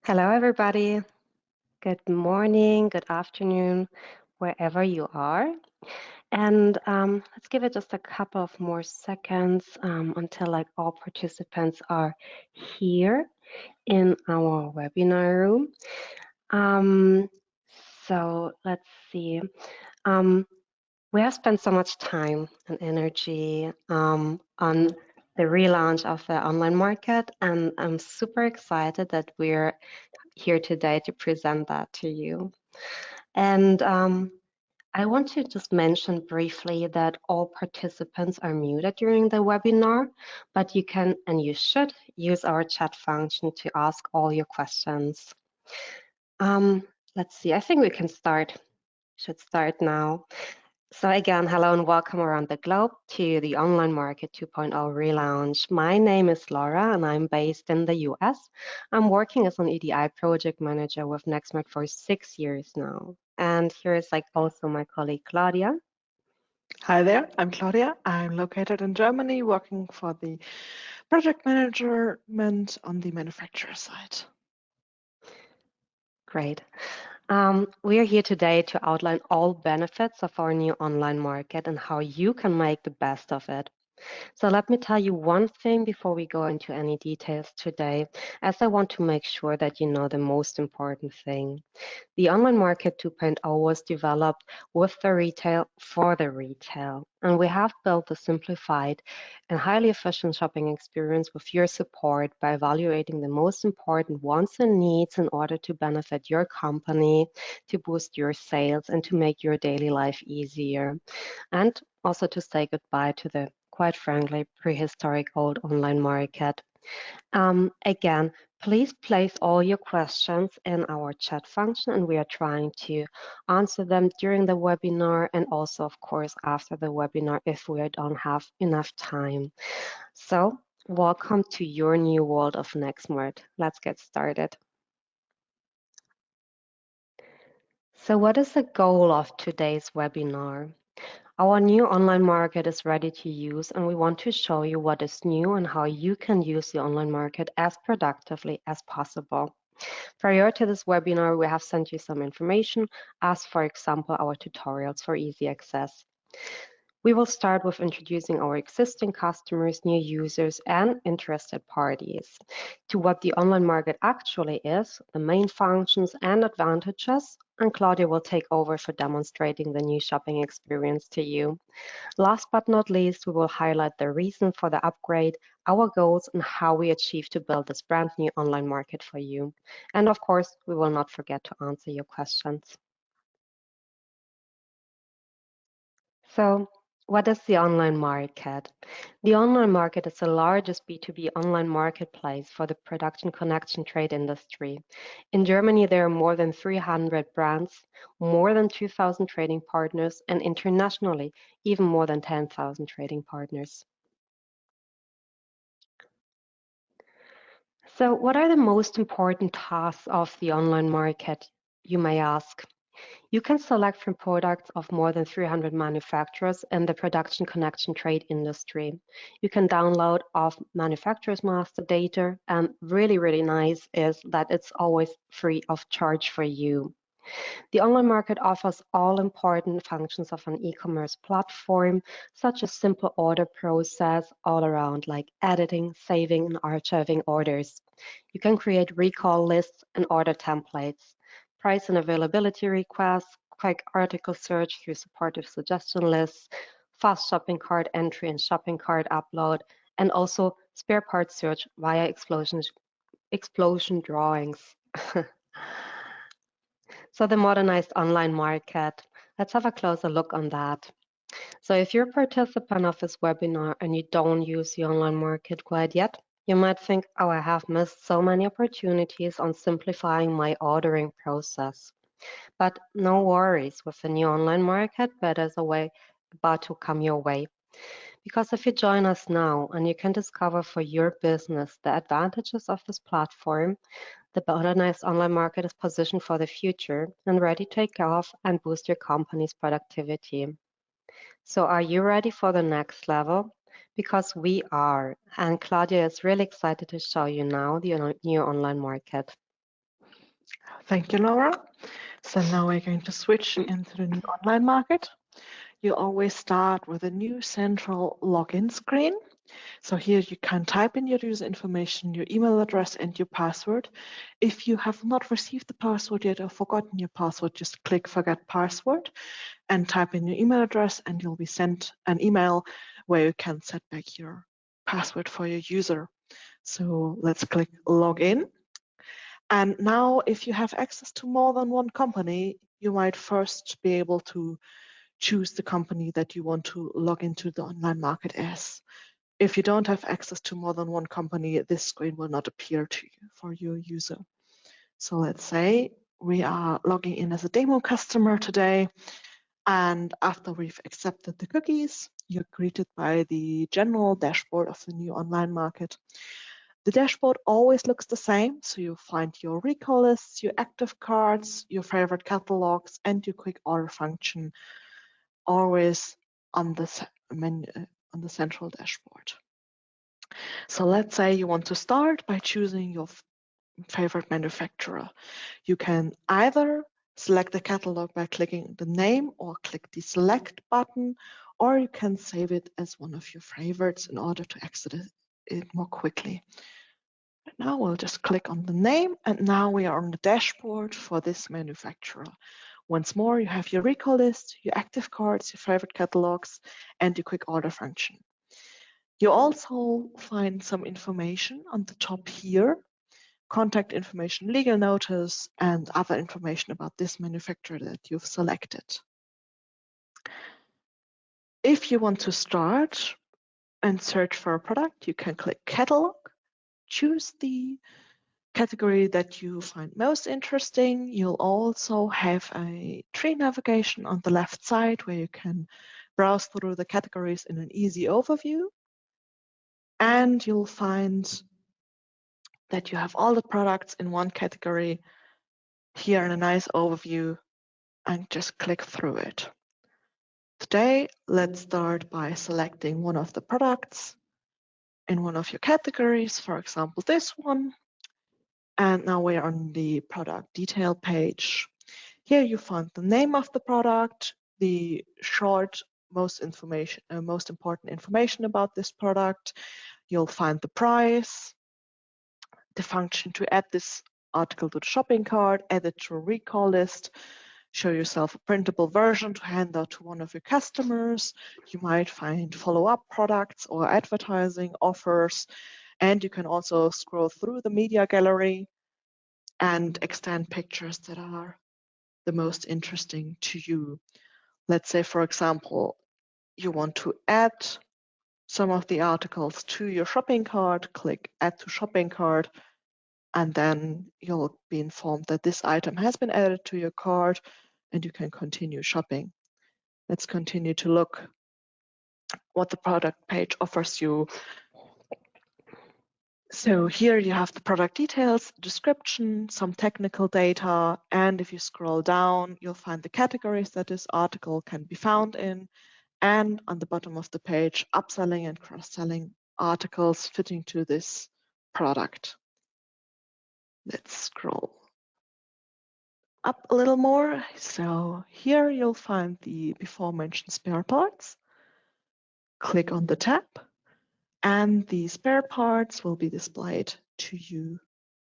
Hello, everybody. Good morning, good afternoon, wherever you are. And let's give it just a couple of more seconds until all participants are here in our webinar room. Um, so let's see. Um, we have spent so much time and energy on the relaunch of the online market, and I'm super excited that we're here today to present that to you. And I want to just mention briefly that all participants are muted during the webinar, but you can and you should use our chat function to ask all your questions. Let's see, I think we can start. Should start now. So again, hello and welcome around the globe to the Online Market 2.0 relaunch. My name is Laura and I'm based in the US. I'm working as an EDI project manager with nexmart for 6 years now. And here is also my colleague Claudia. Hi there, I'm Claudia. I'm located in Germany, working for the project management on the manufacturer side. Great. We are here today to outline all benefits of our new online market and how you can make the best of it. So let me tell you one thing before we go into any details today, as I want to make sure that you know the most important thing. The Online Market 2.0 was developed with the retail for the retail, and we have built a simplified and highly efficient shopping experience with your support by evaluating the most important wants and needs in order to benefit your company, to boost your sales, and to make your daily life easier, and also to say goodbye to the quite frankly prehistoric old online market. Again, please place all your questions in our chat function, and we are trying to answer them during the webinar and also, of course, after the webinar if we don't have enough time. So, welcome to your new world of nexmart. Let's get started. So, what is the goal of today's webinar? Our new online market is ready to use, and we want to show you what is new and how you can use the online market as productively as possible. Prior to this webinar, we have sent you some information, as for example, our tutorials for easy access. We will start with introducing our existing customers, new users, and interested parties to what the online market actually is, the main functions and advantages, and Claudia will take over for demonstrating the new shopping experience to you. Last but not least, we will highlight the reason for the upgrade, our goals, and how we achieve to build this brand new online market for you. And of course, we will not forget to answer your questions. So, what is the online market? The online market is the largest B2B online marketplace for the production connection trade industry. In Germany, there are more than 300 brands, more than 2,000 trading partners, and internationally, even more than 10,000 trading partners. So, what are the most important tasks of the online market, you may ask? You can select from products of more than 300 manufacturers in the production connection trade industry. You can download off manufacturer's master data, and really nice is that it's always free of charge for you. The online market offers all important functions of an e-commerce platform, such as simple order process all around, like editing, saving, and archiving orders. You can create recall lists and order templates, price and availability requests, quick article search through supportive suggestion lists, fast shopping cart entry and shopping cart upload, and also spare parts search via explosion drawings. So the modernized online market, let's have a closer look on that. So if you're a participant of this webinar and you don't use the online market quite yet, you might think, oh, I have missed so many opportunities on simplifying my ordering process. But no worries, with the new online market, there's a way about to come your way. Because if you join us now and you can discover for your business the advantages of this platform, the modernized online market is positioned for the future and ready to take off and boost your company's productivity. So are you ready for the next level? Because we are, and Claudia is really excited to show you now the new online market. Thank you, Laura. So now we're going to switch into the new online market. You always start with a new central login screen. So here you can type in your user information, your email address, and your password. If you have not received the password yet or forgotten your password, just click Forget Password and type in your email address, and you'll be sent an email where you can set back your password for your user. So let's click Login. And now, if you have access to more than one company, you might first be able to choose the company that you want to log into the online market as. If you don't have access to more than one company, this screen will not appear to you for your user. So let's say we are logging in as a demo customer today, and after we've accepted the cookies, you're greeted by the general dashboard of the new online market. The dashboard always looks the same, so you'll find your recall lists, your active cards, your favorite catalogs, and your quick order function always on the menu, on the central dashboard. So let's say you want to start by choosing your favorite manufacturer. You can either select the catalog by clicking the name or click the select button, or you can save it as one of your favorites in order to exit it more quickly. Now we'll just click on the name, and now we are on the dashboard for this manufacturer. Once more, you have your recall list, your active cards, your favorite catalogs, and your quick order function. You also find some information on the top here, contact information, legal notice, and other information about this manufacturer that you've selected. If you want to start and search for a product, you can click Catalog, choose the category that you find most interesting. You'll also have a tree navigation on the left side where you can browse through the categories in an easy overview. And you'll find that you have all the products in one category here in a nice overview, and just click through it. Today, let's start by selecting one of the products in one of your categories, for example, this one. And now we're on the product detail page. Here you find the name of the product, the short, most important information about this product. You'll find the price, the function to add this article to the shopping cart, add it to a recall list, show yourself a printable version to hand out to one of your customers. You might find follow-up products or advertising offers, and you can also scroll through the media gallery and extend pictures that are the most interesting to you. Let's say, for example, you want to add some of the articles to your shopping cart, click Add to Shopping Cart, and then you'll be informed that this item has been added to your cart and you can continue shopping. Let's continue to look what the product page offers you. So here you have the product details, description, some technical data, and if you scroll down, you'll find the categories that this article can be found in, and on the bottom of the page, upselling and cross-selling articles fitting to this product. Let's scroll up a little more. So here you'll find the before mentioned spare parts. Click on the tab, and the spare parts will be displayed to you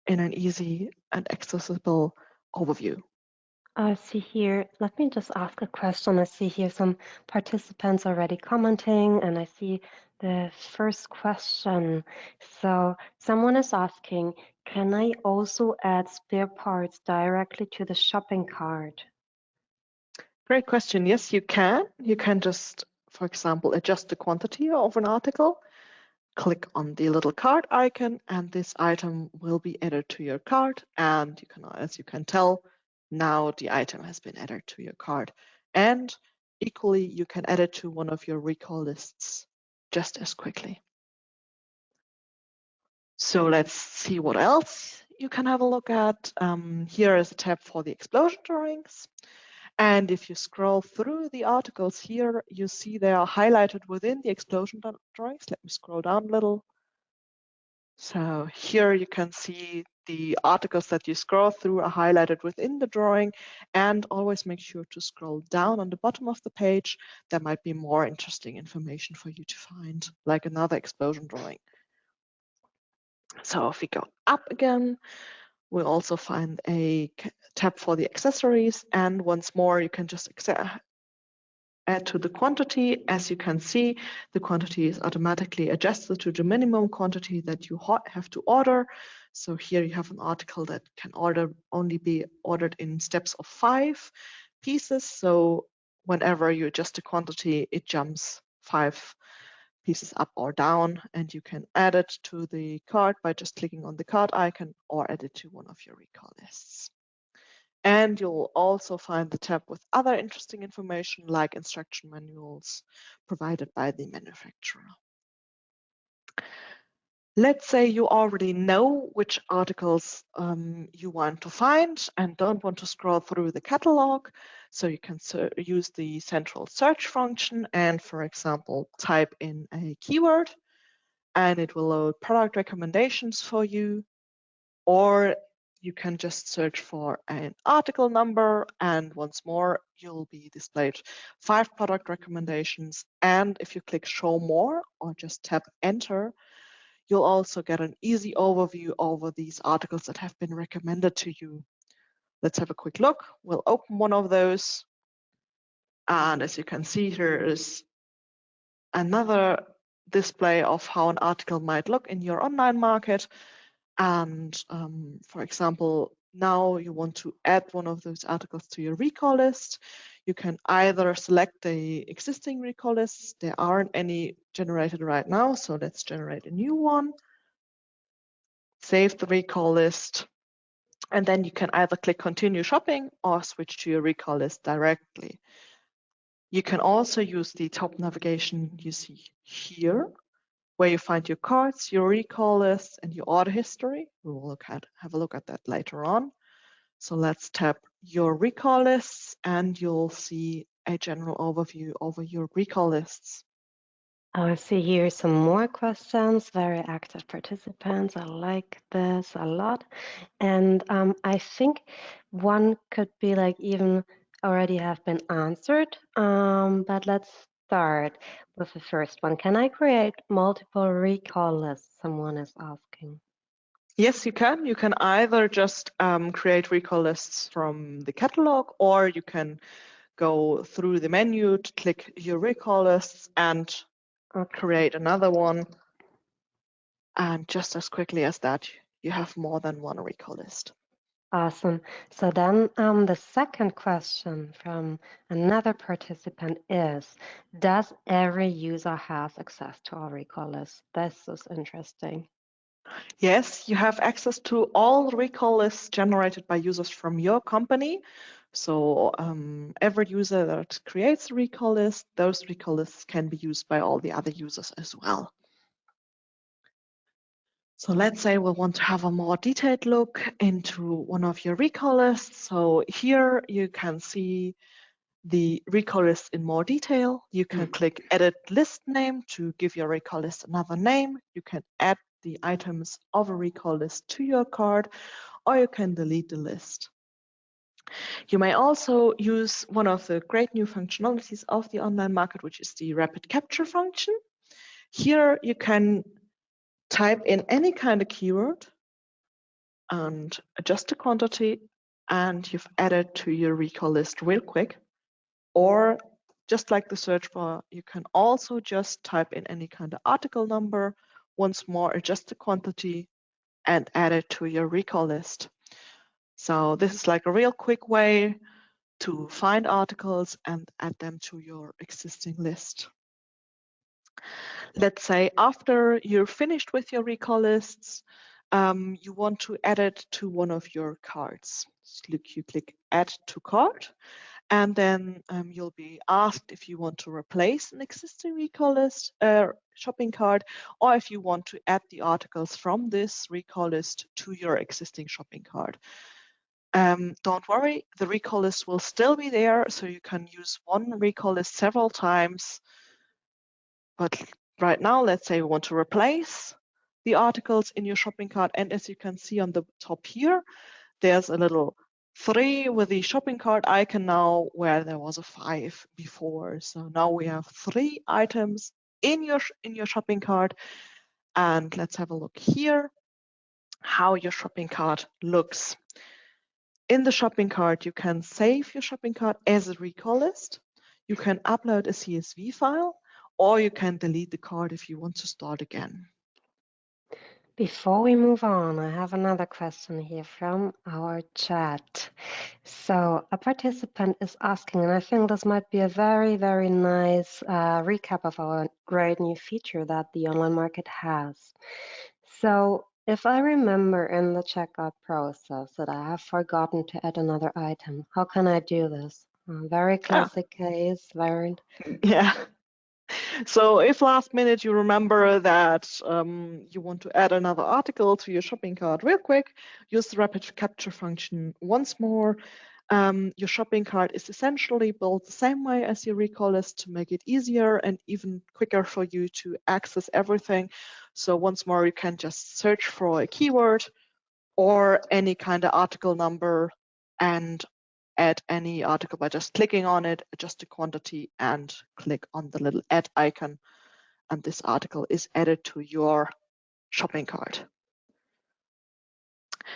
in an easy and accessible overview. I see here, let me just ask a question. I see here some participants already commenting, and I see the first question. So, someone is asking, can I also add spare parts directly to the shopping cart? Great question. Yes, you can. You can just, for example, adjust the quantity of an article. Click on the little cart icon, and this item will be added to your cart. And you can, as you can tell, now the item has been added to your cart. And equally, you can add it to one of your recall lists just as quickly. So let's see what else you can have a look at. Here is a tab for the explosion drawings. And if you scroll through the articles here, you see they are highlighted within the explosion drawings. Let me scroll down a little. So here you can see the articles that you scroll through are highlighted within the drawing, and always make sure to scroll down on the bottom of the page. There might be more interesting information for you to find, like another explosion drawing. So if we go up again, we'll also find a tab for the accessories, and once more you can just add to the quantity. As you can see, the quantity is automatically adjusted to the minimum quantity that you have to order. So here you have an article that can only be ordered in steps of 5 pieces. So whenever you adjust the quantity, it jumps 5 pieces up or down, and you can add it to the cart by just clicking on the cart icon or add it to one of your recall lists. And you'll also find the tab with other interesting information like instruction manuals provided by the manufacturer. Let's say you already know which articles you want to find and don't want to scroll through the catalog. So you can use the central search function and, for example, type in a keyword, and it will load product recommendations for you. Or you can just search for an article number, and once more, you'll be displayed 5 product recommendations. And if you click Show More or just tap Enter, you'll also get an easy overview over these articles that have been recommended to you. Let's have a quick look. We'll open one of those. And as you can see, here is another display of how an article might look in your online market. And for example, now you want to add one of those articles to your recall list. You can either select the existing recall lists. There aren't any generated right now, so let's generate a new one. Save the recall list, and then you can either click continue shopping or switch to your recall list directly. You can also use the top navigation you see here, where you find your cards, your recall lists, and your order history. We will have a look at that later on. So let's tap your recall lists, and you'll see a general overview over your recall lists. Oh, I see here some more questions. Very active participants. I like this a lot. And I think one could be like even already have been answered. But let's start with the first one. Can I create multiple recall lists? Someone is asking. Yes, you can. You can either just create recall lists from the catalog, or you can go through the menu to click your recall lists and Okay. create another one. And just as quickly as that, you have more than one recall list. Awesome. So then the second question from another participant is, does every user have access to our recall list? This is interesting. Yes, you have access to all recall lists generated by users from your company. So every user that creates a recall list, those recall lists can be used by all the other users as well. So let's say we want to have a more detailed look into one of your recall lists. So here you can see the recall list in more detail. You can click Edit List Name to give your recall list another name. You can add the items of a recall list to your cart, or you can delete the list. You may also use one of the great new functionalities of the online market, which is the rapid capture function. Here you can type in any kind of keyword and adjust the quantity, and you've added to your recall list real quick. Or just like the search bar, you can also just type in any kind of article number, once more adjust the quantity and add it to your recall list. So this is like a real quick way to find articles and add them to your existing list. Let's say after you're finished with your recall lists, you want to add it to one of your cards. So you click Add to Cart, and then you'll be asked if you want to replace an existing recall list shopping cart, or if you want to add the articles from this recall list to your existing shopping cart. Don't worry, the recall list will still be there, so you can use one recall list several times. But right now, let's say we want to replace the articles in your shopping cart. And as you can see on the top here, there's a little 3 with the shopping cart icon now, where there was a 5 before. So now we have 3 items in your shopping cart. And let's have a look here how your shopping cart looks. In the shopping cart, you can save your shopping cart as a recall list. You can upload a CSV file, or you can delete the cart if you want to start again. Before we move on, I have another question here from our chat. So a participant is asking, and I think this might be a very, very nice recap of our great new feature that the online market has. So if I remember in the checkout process that I have forgotten to add another item, how can I do this? Very Ah, classic case, very. yeah. So if last minute you remember that you want to add another article to your shopping cart real quick, use the rapid capture function once more. Your shopping cart is essentially built the same way as your recall list to make it easier and even quicker for you to access everything. So once more, you can just search for a keyword or any kind of article number and add any article by just clicking on it, adjust the quantity, and click on the little add icon. And this article is added to your shopping cart.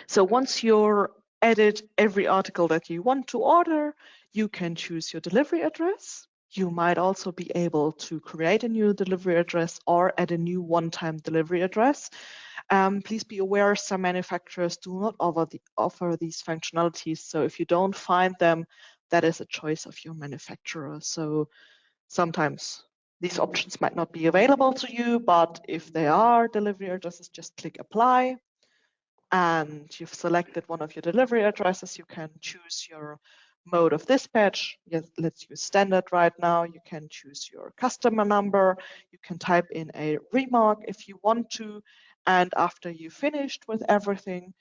So once you're added every article that you want to order, you can choose your delivery address. You might also be able to create a new delivery address or add a new one-time delivery address. Please be aware some manufacturers do not offer these functionalities. So if you don't find them, that is a choice of your manufacturer. So sometimes these options might not be available to you, but if they are delivery addresses, just click apply. And you've selected one of your delivery addresses, you can choose your mode of dispatch. Yes, let's use standard right now. You can choose your customer number. You can type in a remark if you want to. And after you've finished with everything,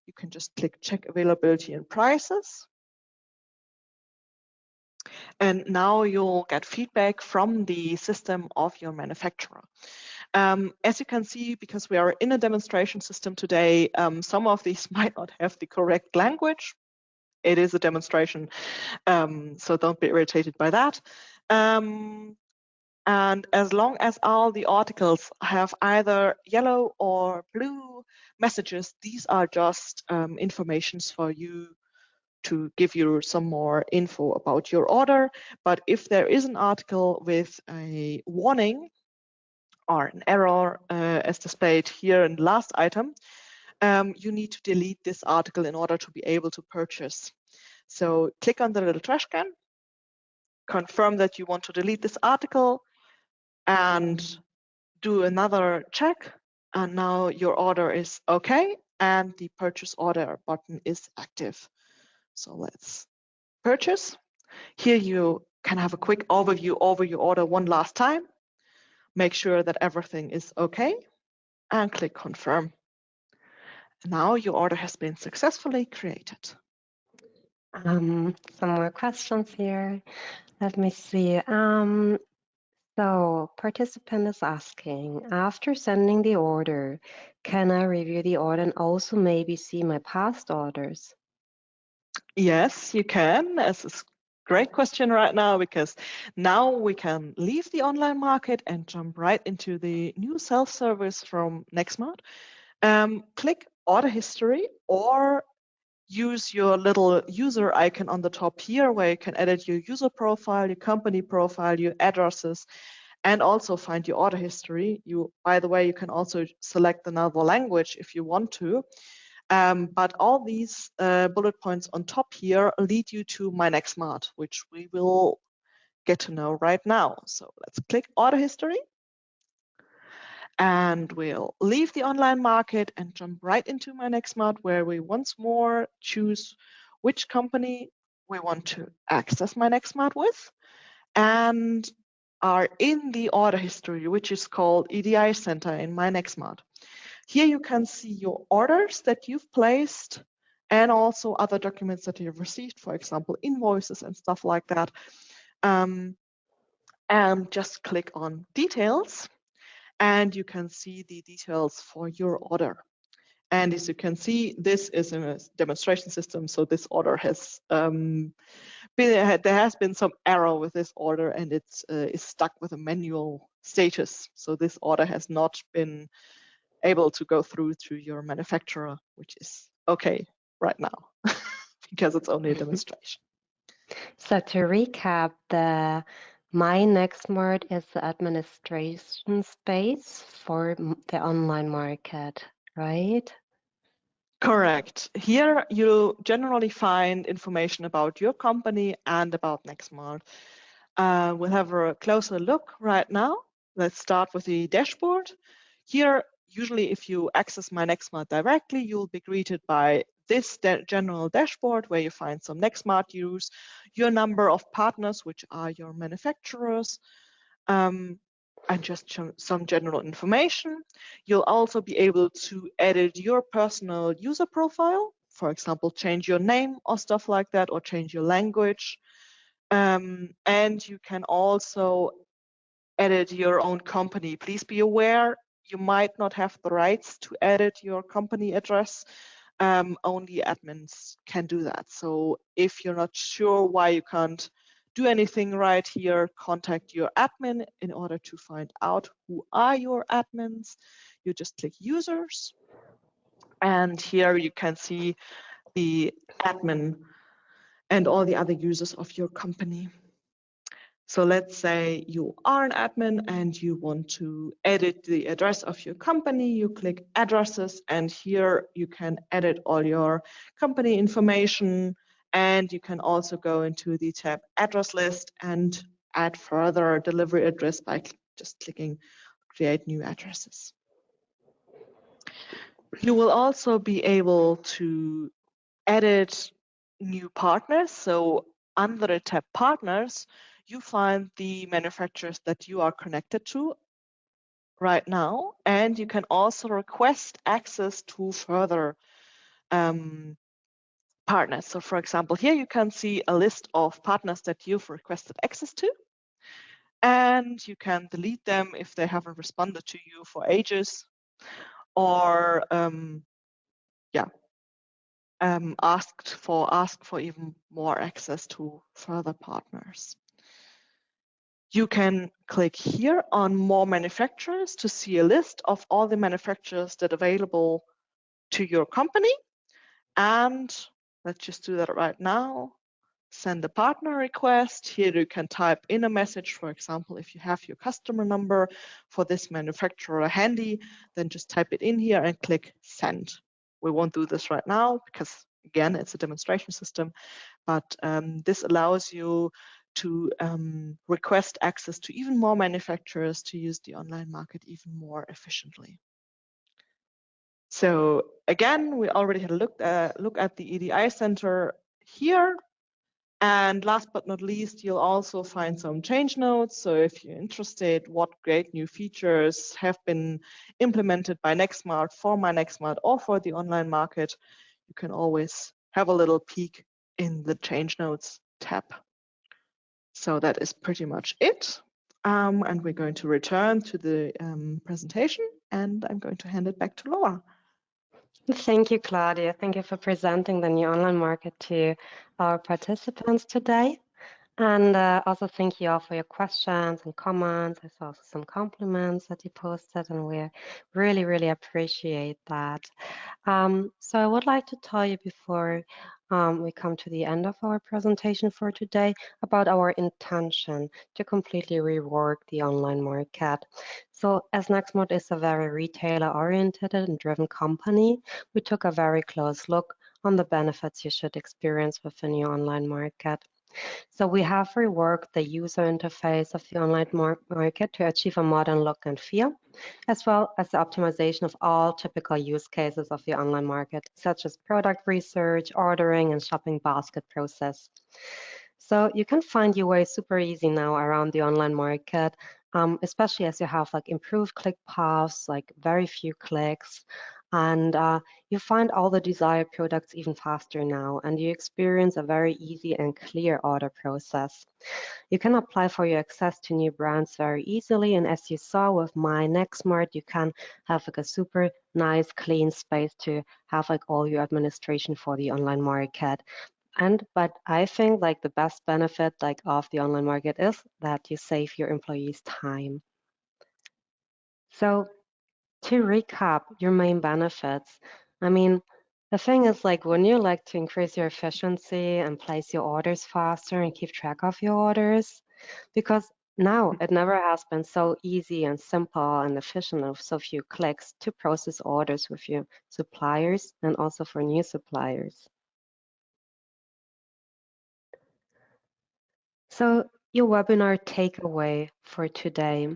you can just click check availability and prices. And now you'll get feedback from the system of your manufacturer. As you can see, because we are in a demonstration system today, some of these might not have the correct language. It is a demonstration, so don't be irritated by that. And as long as all the articles have either yellow or blue messages, these are just informations for you to give you some more info about your order. But if there is an article with a warning or an error as displayed here in the last item, you need to delete this article in order to be able to purchase. So click on the little trash can, confirm that you want to delete this article, and do another check. And now your order is okay, and the purchase order button is active. So let's purchase. Here you can have a quick overview over your order one last time. Make sure that everything is okay and click confirm. Now your order has been successfully created. Some more questions here. Let me see. So participant is asking, after sending the order, can I review the order and also maybe see my past orders? Yes, you can. This is a great question right now because now we can leave the online market and jump right into the new self-service from nexmart. Click order history or use your little user icon on the top here where you can edit your user profile, your company profile, your addresses, and also find your order history. By the way, you can also select another language if you want to. But all these bullet points on top here lead you to my nexmart, which we will get to know right now. So let's click order history. And we'll leave the online market and jump right into my nexmart, where we once more choose which company we want to access my nexmart with and are in the order history, which is called EDI Center in my nexmart. Here you can see your orders that you've placed and also other documents that you've received, for example, invoices and stuff like that. And just click on details. and you can see the details for your order. And as you can see, this is a demonstration system, so this order has there has been some error with this order, and it's is stuck with a manual status. So this order has not been able to go through to your manufacturer, which is okay right now because it's only a demonstration. So to recap, the My nexmart is the administration space for the online market, right? Correct. Here you generally find information about your company and about nexmart. We'll have a closer look right now. Let's start with the dashboard. Here, usually if you access My nexmart directly, you'll be greeted by this general dashboard where you find some nexmart use, your number of partners, which are your manufacturers, and just some general information. You'll also be able to edit your personal user profile, for example, change your name or stuff like that, or change your language. And you can also edit your own company. Please be aware you might not have the rights to edit your company address. Only admins can do that. So if you're not sure why you can't do anything right here, contact your admin in order to find out who are your admins. You just click users, and here you can see the admin and all the other users of your company. So let's say you are an admin and you want to edit the address of your company. You click addresses, and here you can edit all your company information. And you can also go into the tab address list and add further delivery address by just clicking create new addresses. You will also be able to edit new partners. So under the tab partners, you find the manufacturers that you are connected to right now, and you can also request access to further partners. So for example, here you can see a list of partners that you've requested access to, and you can delete them if they haven't responded to you for ages, or yeah, ask for even more access to further partners. You can click here on more manufacturers to see a list of all the manufacturers that are available to your company. And let's just do that right now. Send a partner request. Here you can type in a message. For example, if you have your customer number for this manufacturer handy, then just type it in here and click send. We won't do this right now because again, it's a demonstration system, but this allows you to request access to even more manufacturers to use the online market even more efficiently. So again, we already had a look at the EDI Center here. And last but not least, you'll also find some change notes. So if you're interested, what great new features have been implemented by nexmart for My nexmart or for the online market, you can always have a little peek in the change notes tab. So that is pretty much it. And we're going to return to the presentation, and I'm going to hand it back to Laura. Thank you, Claudia. Thank you for presenting the new online market to our participants today. And also thank you all for your questions and comments. I saw also some compliments that you posted, and we really, really appreciate that. So I would like to tell you before we come to the end of our presentation for today about our intention to completely rework the online market. So as nexmart is a very retailer-oriented and driven company, we took a very close look on the benefits you should experience with the new online market. So we have reworked the user interface of the online market to achieve a modern look and feel, as well as the optimization of all typical use cases of the online market, such as product research, ordering, and shopping basket process. So you can find your way super easy now around the online market, especially as you have like improved click paths, like very few clicks, And you find all the desired products even faster now, and you experience a very easy and clear order process. You can apply for your access to new brands very easily, and as you saw with my nexmart, you can have like a super nice clean space to have like all your administration for the online market. And but I think like the best benefit like of the online market is that you save your employees time. So to recap your main benefits, I mean, the thing is like when you like to increase your efficiency and place your orders faster and keep track of your orders, because now it never has been so easy and simple and efficient with so few clicks to process orders with your suppliers and also for new suppliers. So your webinar takeaway for today.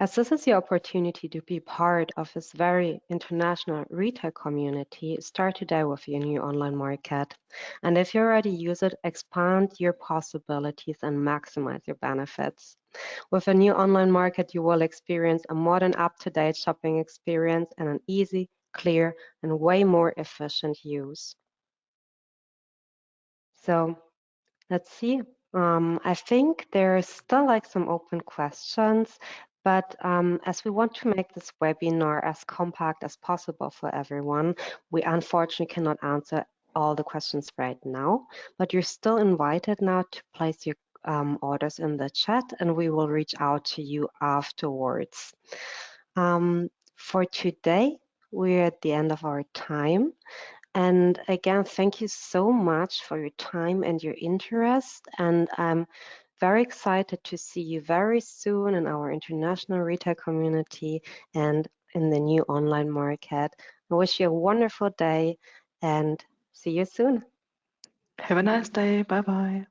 As this is your opportunity to be part of this very international retail community, start today with your new online market. And if you already use it, expand your possibilities and maximize your benefits. With a new online market, you will experience a modern, up-to-date shopping experience and an easy, clear, and way more efficient use. So let's see. I think there's still like some open questions, but as we want to make this webinar as compact as possible for everyone, we unfortunately cannot answer all the questions right now, but you're still invited now to place your orders in the chat and we will reach out to you afterwards. For today, we're at the end of our time. And again, thank you so much for your time and your interest. And I'm very excited to see you very soon in our international retail community and in the new online market. I wish you a wonderful day and see you soon. Have a nice day. Bye bye.